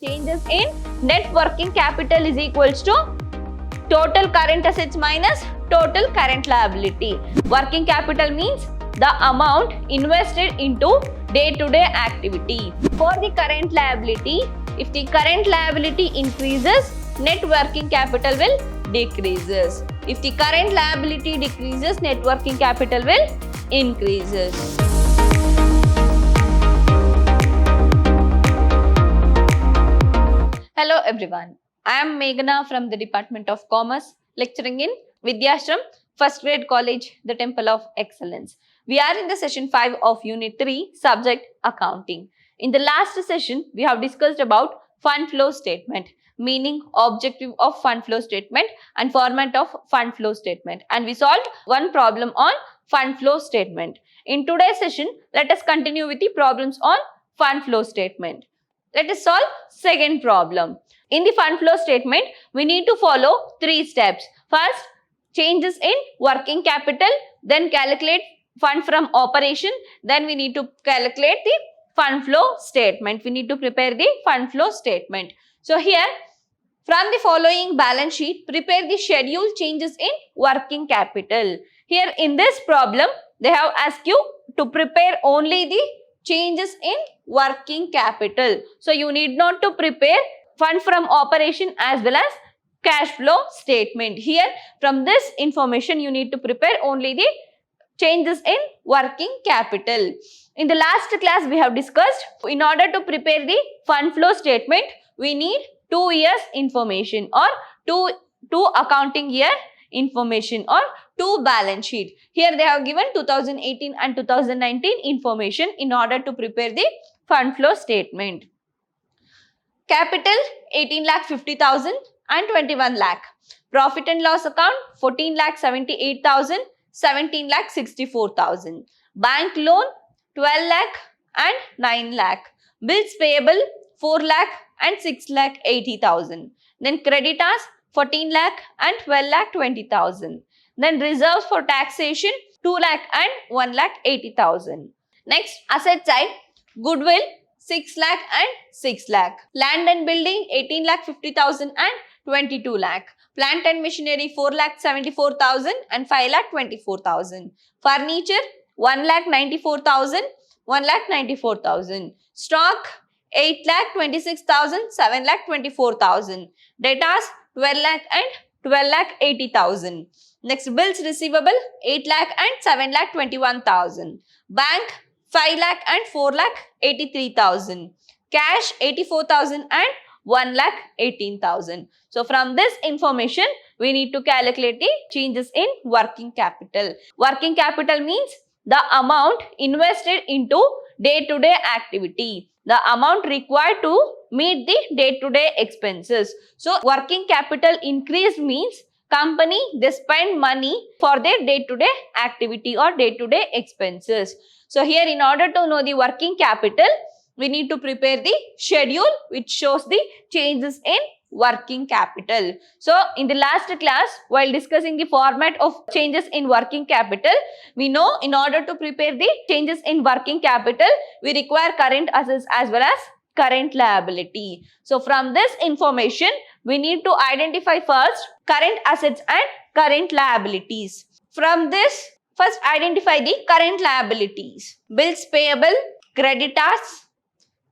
Changes in net working capital is equals to total current assets minus total current liability. Working capital means the amount invested into day-to-day activity. For the current liability, if the current liability increases, net working capital will decreases. If the current liability decreases, net working capital will increases. Hello everyone, I am Meghana from the Department of Commerce, lecturing in Vidhyaashram, First Grade College, the Temple of Excellence. We are in the session 5 of Unit 3, subject Accounting. In the last session, we have discussed about fund flow statement, meaning, objective of fund flow statement and format of fund flow statement. And we solved one problem on fund flow statement. In today's session, let us continue with the problems on fund flow statement. Let us solve second problem. In the fund flow statement, we need to follow 3 steps. First, changes in working capital, then calculate fund from operation, then we need to calculate the fund flow statement. We need to prepare the fund flow statement. So here, from the following balance sheet, prepare the schedule changes in working capital. Here in this problem, they have asked you to prepare only the changes in working capital. So you need not to prepare fund from operation as well as cash flow statement. Here, from this information, you need to prepare only the changes in working capital. In the last class, we have discussed, in order to prepare the fund flow statement, we need 2 years information or two accounting year information or 2 balance sheet. Here they have given 2018 and 2019 information in order to prepare the fund flow statement. Capital 18,50,000 and 21 lakh. Profit and loss account 14,78,000, 17,64,000. Bank loan 12 lakh and 9 lakh. Bills payable 4 lakh and 6,80,000. Then creditors 14 lakh and 12 lakh 20,000. Then reserves for taxation 2 lakh and 1,80,000. Next, asset side, goodwill 6 lakh and 6 lakh. Land and building 18,50,000 and 22 lakh. Plant and machinery 4,74,000 and 5,24,000. Furniture 1,94,000, 1,94,000. Stock 8,26,000, 7,24,000. Debtors 12 lakh and 12,80,000. Next, bills receivable 8 lakh and 7,21,000. Bank 5 lakh and 4,83,000. Cash 84,000 and 1,18,000. So from this information, we need to calculate the changes in working capital. Working capital means the amount invested into day-to-day activity, the amount required to meet the day-to-day expenses. So working capital increase means company, they spend money for their day-to-day activity or day-to-day expenses. So here, in order to know the working capital, we need to prepare the schedule which shows the changes in working capital. So in the last class, while discussing the format of changes in working capital, we know in order to prepare the changes in working capital, we require current assets as well as current liability. So from this information, we need to identify first current assets and current liabilities. From this, first identify the current liabilities. Bills payable, creditors,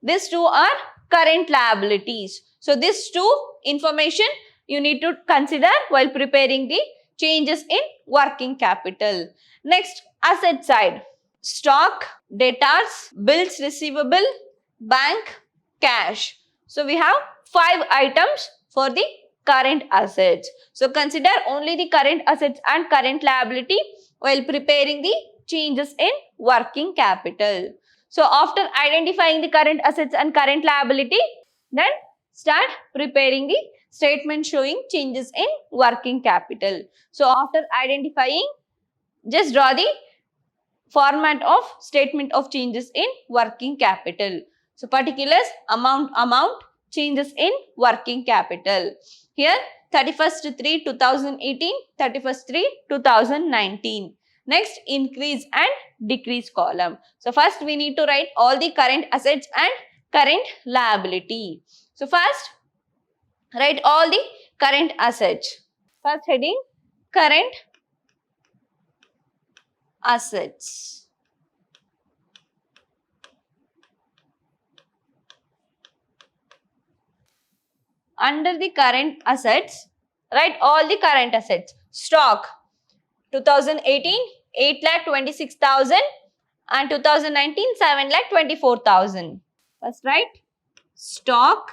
these 2 are current liabilities. So these 2 information you need to consider while preparing the changes in working capital. Next, asset side. Stock, debtors, bills receivable, bank, cash. So we have 5 items for the current assets. So consider only the current assets and current liability while preparing the changes in working capital. So after identifying the current assets and current liability, then start preparing the statement showing changes in working capital. So after identifying, just draw the format of statement of changes in working capital. So particulars, amount, changes in working capital. Here 31st-3/2018, 31st-3/2019. Next, increase and decrease column. So first we need to write all the current assets and current liability. So first, write all the current assets. First heading, current assets. Under the current assets, write all the current assets. Stock, 2018, 8,26,000 and 2019, 7,24,000. First write stock,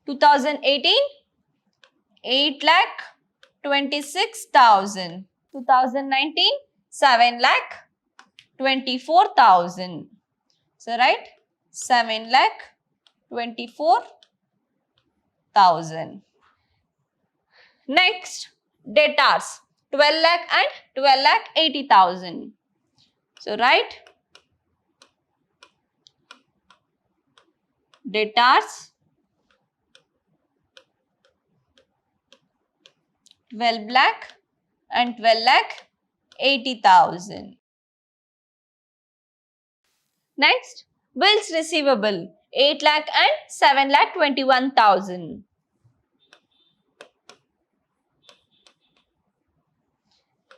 2018, 8,26,000. 2019, 7,24,000. So write 7,24,000. Next, debtors, 12 lakh and 12,80,000. So write debtors, 12 lakh and 12,80,000. Next, bills receivable, 8 lakh and 7,21,000.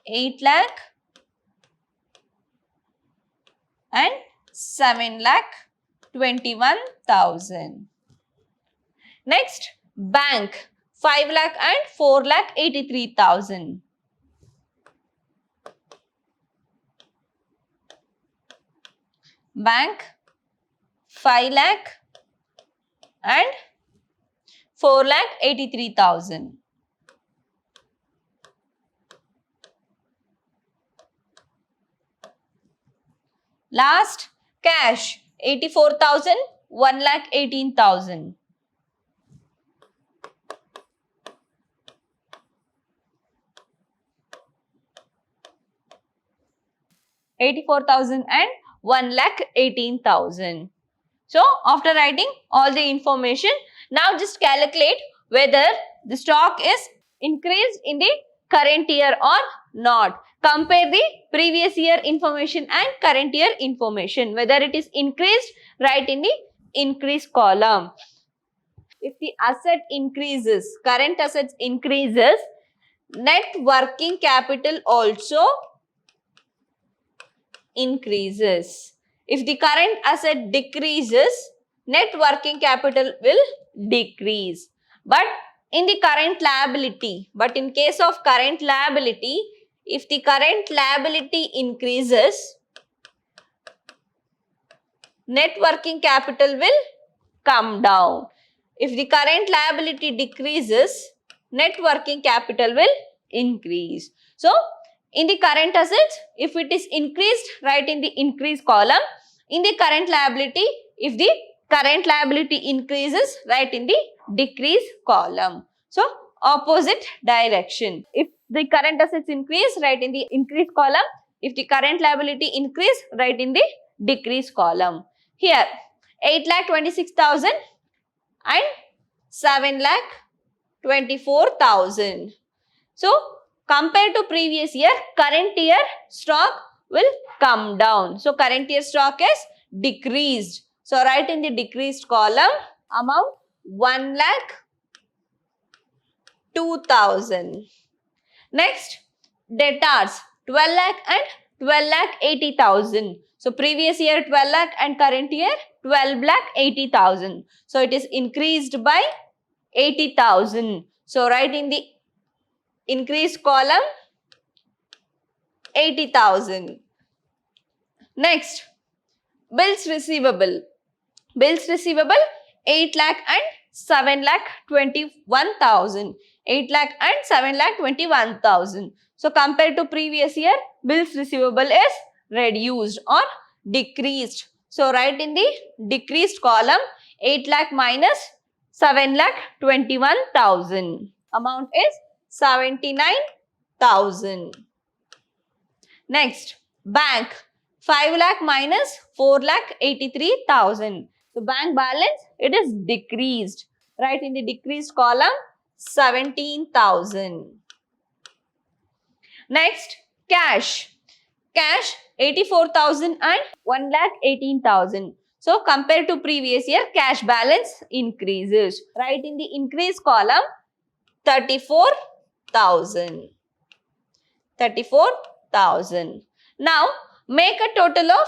8 lakh and 7,21,000. Next, bank, 5 lakh and 4,83,000. Bank, 5 lakh and 4,83,000. Last, cash, 84,000, 1,18,000. 84,000 and 1,18,000. So, after writing all the information, now just calculate whether the stock is increased in the current year or not. Compare the previous year information and current year information. Whether it is increased, write in the increase column. If the asset increases, current assets increases, net working capital also increases. If the current asset decreases, net working capital will decrease. But in the current liability, in case of current liability, if the current liability increases, net working capital will come down. If the current liability decreases, net working capital will increase. So, in the current assets, if it is increased, write in the increase column. In the current liability, if the current liability increases, write in the decrease column. So, opposite direction. If the current assets increase, write in the increase column. If the current liability increase, write in the decrease column. Here, 8,26,000 and 7,24,000. So, compared to previous year, current year stock will come down. So, current year stock is decreased. So, write in the decreased column amount 1,02,000. Next, debtors, 12 lakh and 12,80,000. So, previous year 12 lakh and current year 12,80,000. So, it is increased by 80,000. So, write in the increased column 80,000. Next, bills receivable. Bills receivable 8 lakh and 7,21,000. 8 lakh and 7,21,000. So, compared to previous year, bills receivable is reduced or decreased. So, write in the decreased column 8 lakh minus 7,21,000. Amount is 79,000. Next, bank, 5 lakh minus 4,83,000. So, bank balance, it is decreased. Write in the decreased column 17,000. Next, cash. Cash, 84,000 and 1,18,000. So, So compared to previous year, cash balance increases. Write in the increase column 34,000. 34,000. Now make a total of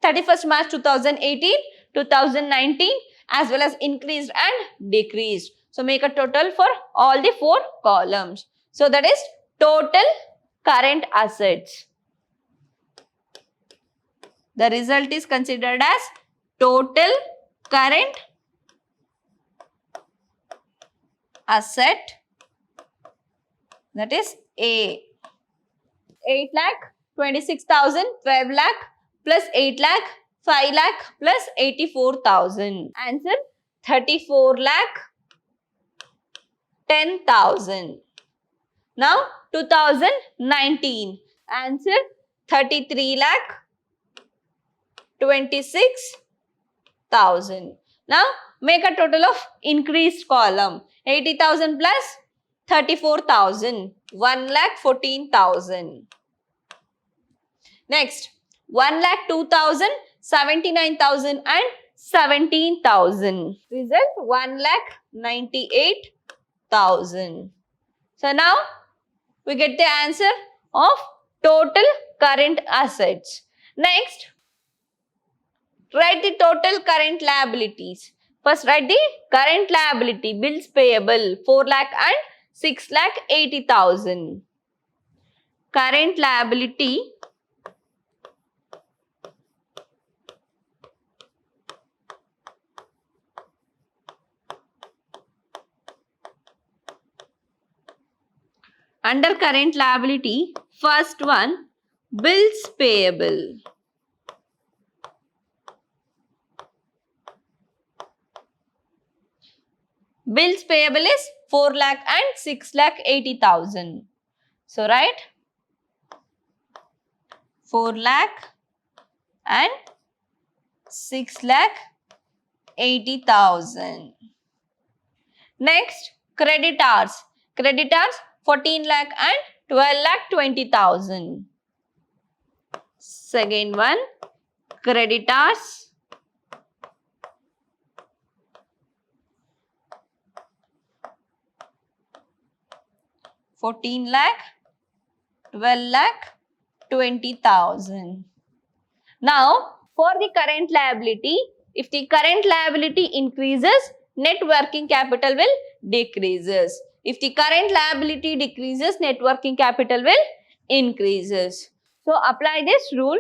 31st March 2018, 2019 as well as increased and decreased. So make a total for all the 4 columns. So that is total current assets. The result is considered as total current asset, that is A. 8 lakh, 26,000, 12 lakh plus 8 lakh, 5 lakh plus 84,000. Answer 34 lakh 10,000. Now 2019. Answer 33 lakh 26,000. Now make a total of increased column. 80,000 plus 34,000. 1,14,000. Next 1,02,000, 79,000 and 17,000. Result 1,98,000. So now we get the answer of total current assets. Next, write the total current liabilities. First write the current liability, bills payable 4 lakh and 6,80,000. Current liability under current liability, first one, bills payable. Bills payable is 4 lakh and 6,80,000. So write 4 lakh and 6,80,000. Next, creditors. Creditors 14 lakh and 12,20,000. Second one, creditors 14 lakh, 12 lakh, 20,000. Now, for the current liability, if the current liability increases, net working capital will decreases. If the current liability decreases, net working capital will increases. So, apply this rule.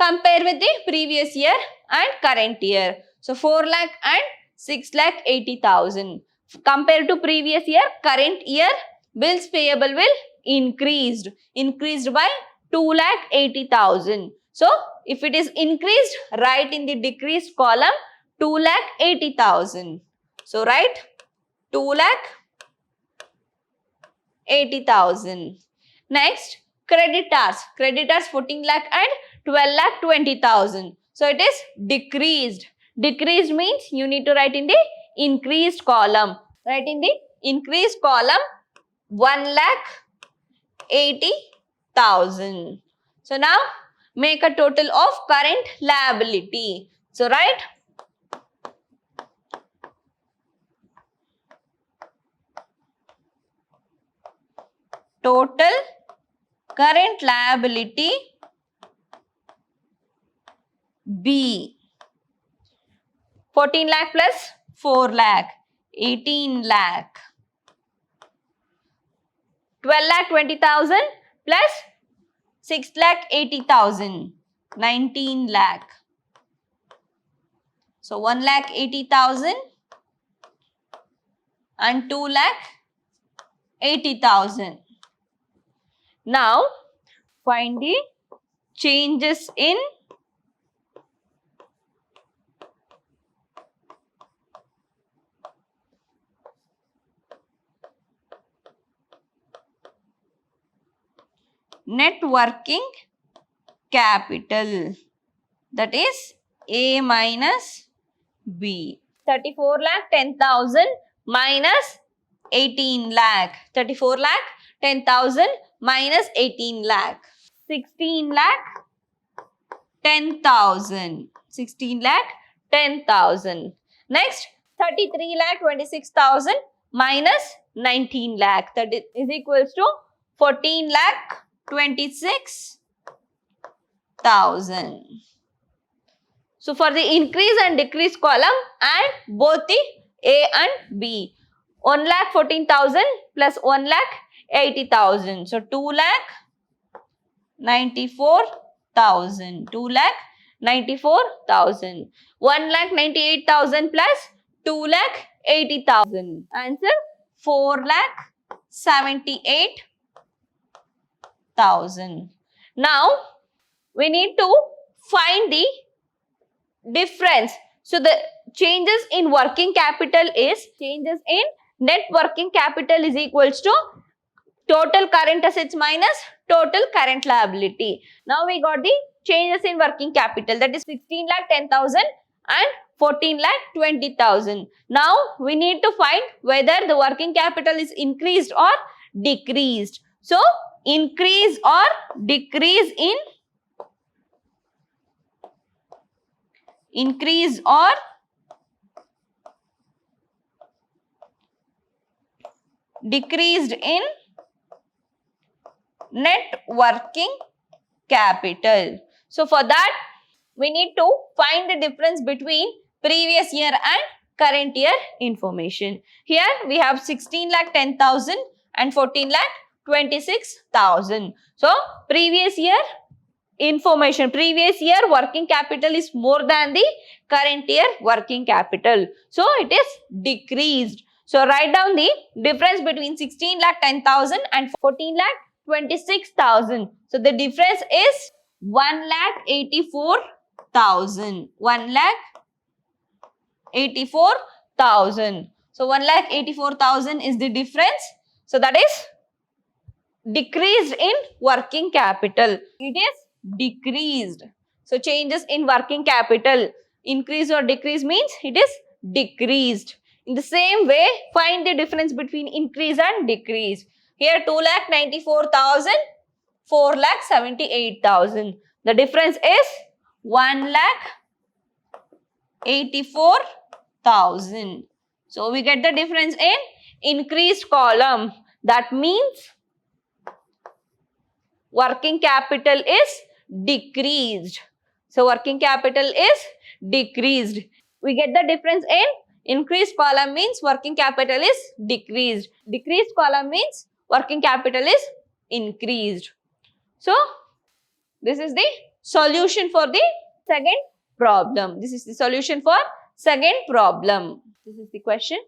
Compare with the previous year and current year. So, 4 lakh and 6,80,000. Compared to previous year, current year, bills payable will increased by 2,80,000. So, if it is increased, write in the decreased column 2,80,000. So, write 2,80,000. Next, creditors. Creditors 14 lakh and 12,20,000. So, it is decreased. Decreased means you need to write in the increased column. Write in the increased column 1,80,000. So, now make a total of current liability. So, write total current liability B. 14 lakh plus 4 lakh, 18 lakh. 12,20,000 plus 6,80,000, 19 lakh. So 1,80,000 and 2,80,000. Now find the changes in net working capital, that is A minus B. 34 lakh 10,000 minus 18 lakh. 34 lakh 10,000 minus 18 lakh. 16 lakh 10,000. 16 lakh 10,000. Next, 33 lakh 26,000 minus 19 lakh, that is equals to 14 lakh 26,000. So for the increase and decrease column, add both the A and B. 1,14,000 plus 1,80,000. So 2,94,000. 2,94,000. 1,98,000 plus 2,80,000. Answer 4,78,000. Now we need to find the difference. So the changes in working capital is changes in net working capital is equals to total current assets minus total current liability. Now we got the changes in working capital, that is 16 lakh 10,000 and 14 lakh 20,000. Now we need to find whether the working capital is increased or decreased. So increase or decrease in increase or decreased in net working capital. So for that, we need to find the difference between previous year and current year information. Here we have 16 lakh 10,000 and 14 lakh 26,000. So previous year information, previous year working capital is more than the current year working capital. So it is decreased. So write down the difference between 16 lakh 10,000 and 14 lakh 26,000. So the difference is 1,84,000. 1,84,000. So 1,84,000 is the difference. So that is decreased in working capital. It is decreased. So changes in working capital, increase or decrease means it is decreased. In the same way, find the difference between increase and decrease. Here 2,94,000, 4,78,000. The difference is 1,84,000. So we get the difference in increased column. That means working capital is decreased. So working capital is decreased. We get the difference in increased column means working capital is decreased. Decreased column means working capital is increased. So this is the solution for the second problem. This is the solution for second problem. This is the question.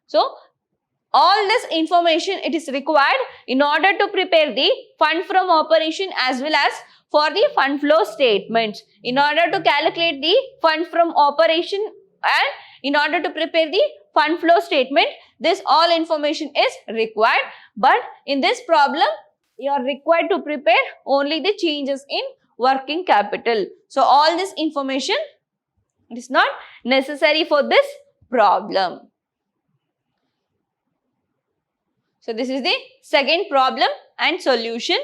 So all this information it is required in order to prepare the fund from operation as well as for the fund flow statements. In order to calculate the fund from operation and in order to prepare the fund flow statement, this all information is required. But in this problem, you are required to prepare only the changes in working capital. So all this information is not necessary for this problem. So this is the second problem and solution.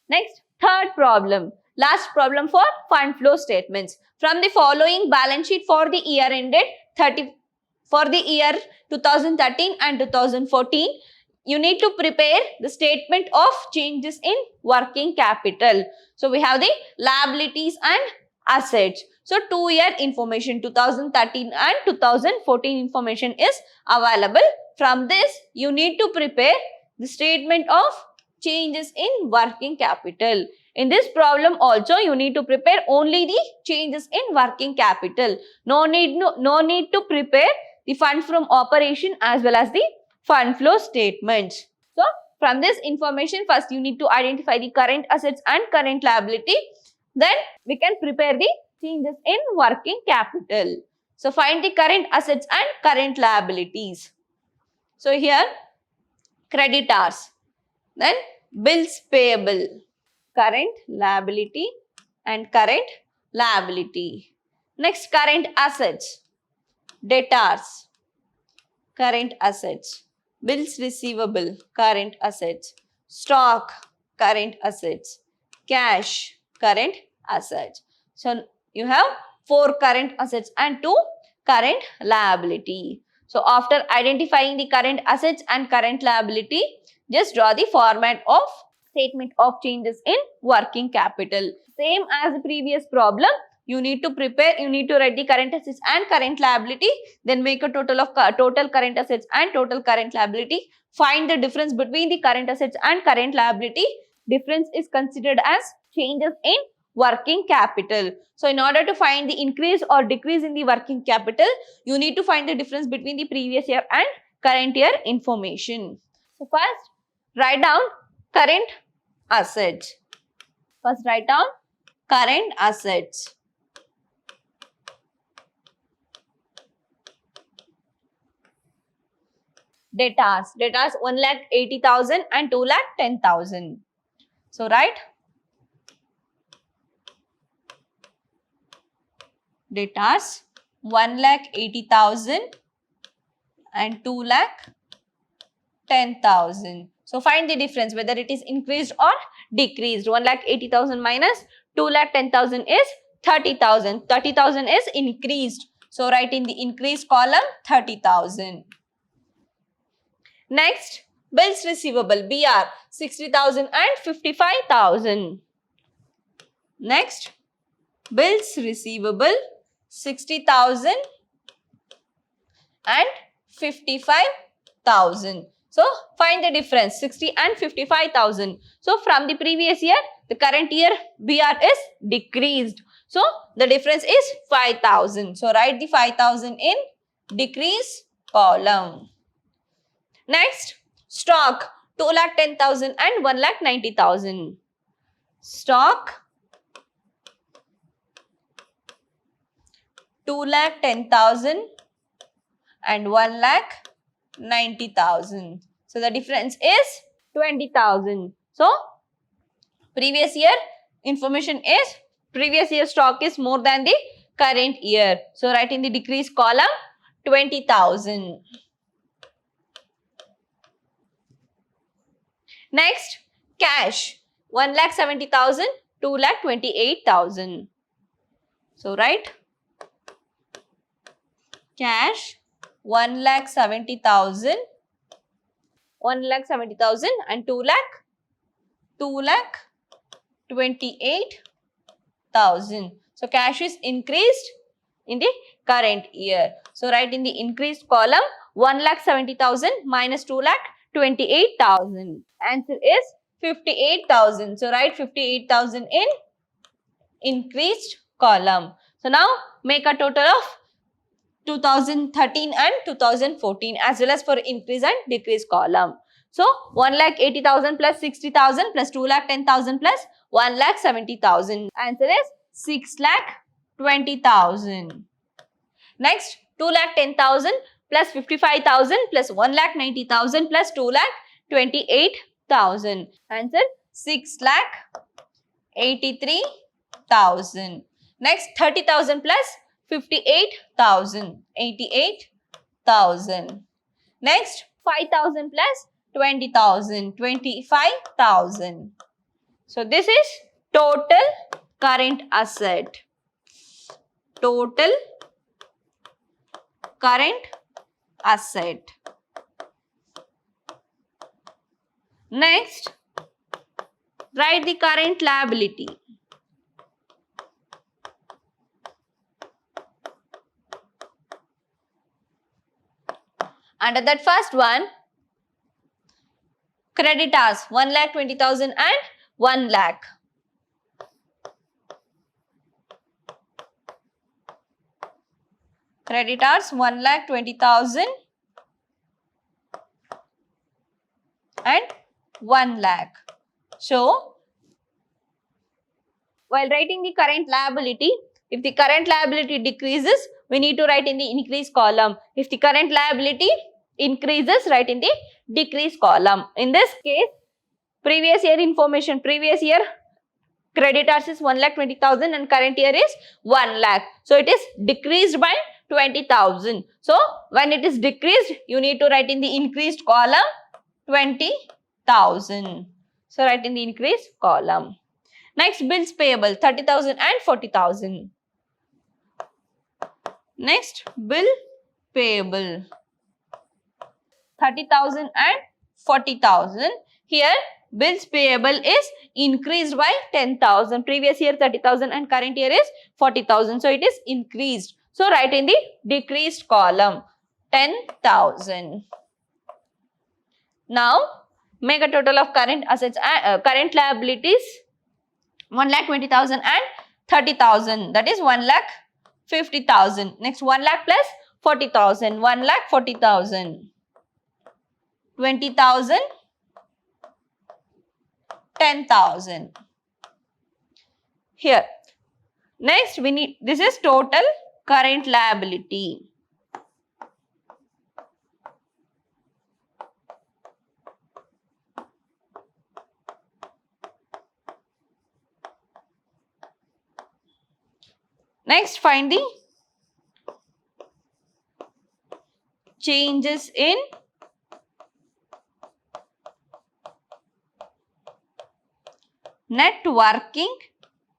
Next, third problem. Last problem for fund flow statements. From the following balance sheet for the year ended 2013 and 2014, you need to prepare the statement of changes in working capital. So we have the liabilities and assets. So 2-year information 2013 and 2014 information is available. From this, you need to prepare the statement of changes in working capital. In this problem also, you need to prepare only the changes in working capital. No need to prepare the fund from operation as well as the fund flow statements. So, from this information, first you need to identify the current assets and current liability. Then we can prepare the changes in working capital. So, find the current assets and current liabilities. So, here creditors, then bills payable, current liability and current liability. Next, current assets, debtors, current assets, bills receivable, current assets, stock, current assets, cash, current assets. So, you have 4 current assets and 2 current liability. So after identifying the current assets and current liability, just draw the format of statement of changes in working capital. Same as the previous problem, you need to write the current assets and current liability, then make a total of total current assets and total current liability. Find the difference between the current assets and current liability. Difference is considered as changes in working capital. So in order to find the increase or decrease in the working capital, you need to find the difference between the previous year and current year information. So first, write down current assets. First, write down current assets. Debtors 1,80,000 and 2,10,000. So write debtors 1,80,000 and 2,10,000. So find the difference whether it is increased or decreased. 1,80,000 minus 2,10,000 is 30,000. 30,000 is increased. So write in the increased column 30,000. Next, bills receivable BR 60,000 and 55,000. Next, bills receivable 60,000 and 55,000. So find the difference 60 and 55,000. So from the previous year, the current year BR is decreased. So the difference is 5,000. So write the 5,000 in decrease column. Next, stock 2,10,000 and 1,90,000. Stock 2,10,000 and 1,90,000. So the difference is 20,000. So previous year information is previous year stock is more than the current year. So write in the decrease column 20,000. Next, cash 1,70,000, 2,28,000. So write cash 1,70,000 and 2,28,000. So cash is increased in the current year. So write in the increased column 1,70,000 minus 2,28,000. Answer is 58,000. So write 58,000 in increased column. So now make a total of 2013 and 2014 as well as for increase and decrease column. So 1,80,000 plus 60,000 plus 2,10,000 plus 1,70,000. Answer is 6,20,000. Next, 2,10,000 plus 55,000 plus 1,90,000 plus 2,28,000. Answer 6,83,000. Next, 30,000 plus 58,000. 88,000. Next, 5,000 plus 20,000. 25,000. So this is total current asset. Total current asset. Next, write the current liability. Under that first one, creditors 1,20,000 and 1 lakh. Creditors 1,20,000 and 1 lakh. So, while writing the current liability, if the current liability decreases, we need to write in the increase column. If the current liability increases, write in the decrease column. In this case, previous year information, previous year creditors is 1,20,000 and current year is 1 lakh. So, it is decreased by 20,000. So, when it is decreased, you need to write in the increased column 20,000. So, write in the increased column. Next, bills payable 30,000 and 40,000. Next, bill payable. 30,000 and 40,000. Here, bills payable is increased by 10,000. Previous year 30,000 and current year is 40,000. So, it is increased. So, write in the decreased column 10,000. Now, make a total of current assets, current liabilities 1,20,000 and 30,000. That is 1,50,000. Next, 1 lakh plus 40,000. 1,40,000. 20,000. 10,000. Here. Next, we need, this is total current liability. Next, find the changes in net working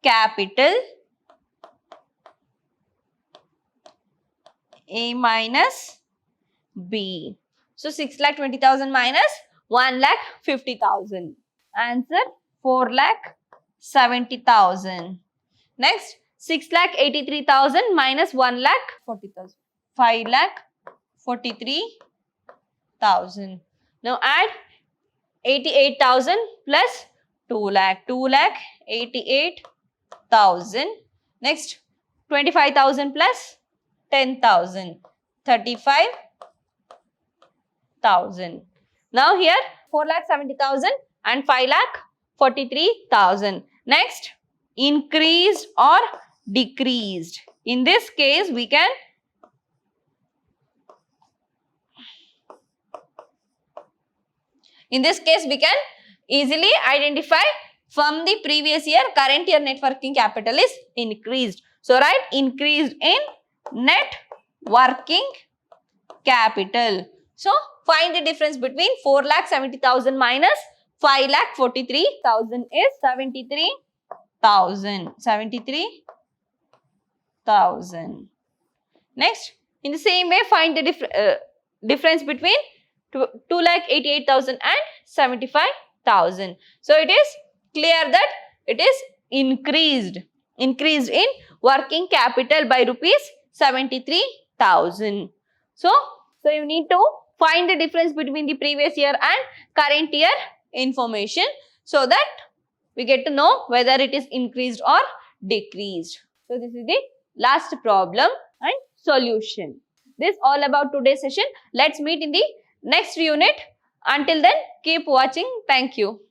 capital A minus B. So, 6,20,000 minus 1,50,000. Answer 4,70,000. Next, 6,83,000 minus 1,40,000. 5,43,000. Now, add 88,000 plus 2 lakh. 2,88,000. Next, 25,000 plus 10,000. 35,000. Now, here 4,70,000 and 5,43,000. Next, increased or decreased. In this case, we can easily identify from the previous year, current year net working capital is increased. So, write increased in net working capital. So, find the difference between 4,70,000 minus 5,43,000 is 73,000. 73,000. Next, in the same way, find the difference between 2,88,000 and 75,000. So, it is clear that it is increased in working capital by rupees 73,000. So, you need to find the difference between the previous year and current year information so that we get to know whether it is increased or decreased. So, this is the last problem and solution. This is all about today's session. Let's meet in the next unit. Until then, keep watching. Thank you.